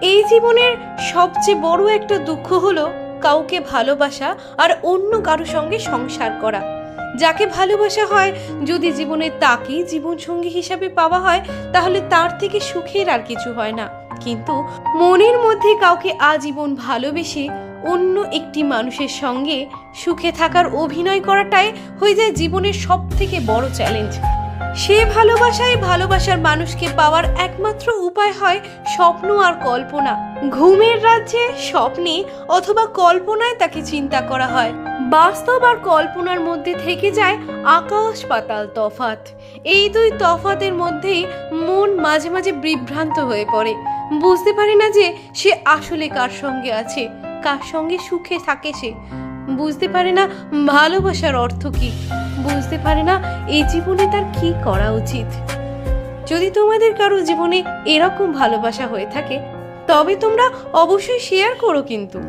এই জীবনের সবচেয়ে বড় একটা দুঃখ হলো কাউকে ভালোবাসা আর অন্য কারো সঙ্গে সংসার করা। যাকে ভালোবাসা হয় যদি জীবনে তাকেই জীবনসঙ্গী হিসাবে পাওয়া হয় তাহলে তার থেকে সুখের আর কিছু হয় না। কিন্তু মনের মধ্যে কাউকে আজীবন ভালোবেসে অন্য একটি মানুষের সঙ্গে সুখে থাকার অভিনয় করাটাই হয়ে যায় জীবনের সব থেকে বড় চ্যালেঞ্জ। সে ভালোবাসার মানুষকে পাওয়ার একমাত্র উপায় হয় স্বপ্ন আর কল্পনা। ঘুমের রাজ্যে স্বপ্নে অথবা কল্পনায় তাকে চিন্তা করা হয়। বাস্তব আর কল্পনার মধ্যে থেকে যায় আকাশ পাতাল তফাৎ। এই দুই তফাতের মধ্যেই মন মাঝে মাঝে বিভ্রান্ত হয়ে পড়ে, বুঝতে পারে না যে সে আসলে কার সঙ্গে আছে, কার সঙ্গে সুখে থাকে। সে বুঝতে পারে না ভালোবাসার অর্থ কি, বুঝতে পারে না এই জীবনে তার কি করা উচিত। যদি তোমাদের কারো জীবনে এরকম ভালোবাসা হয়ে থাকে তবে তোমরা অবশ্যই শেয়ার করো কিন্তু।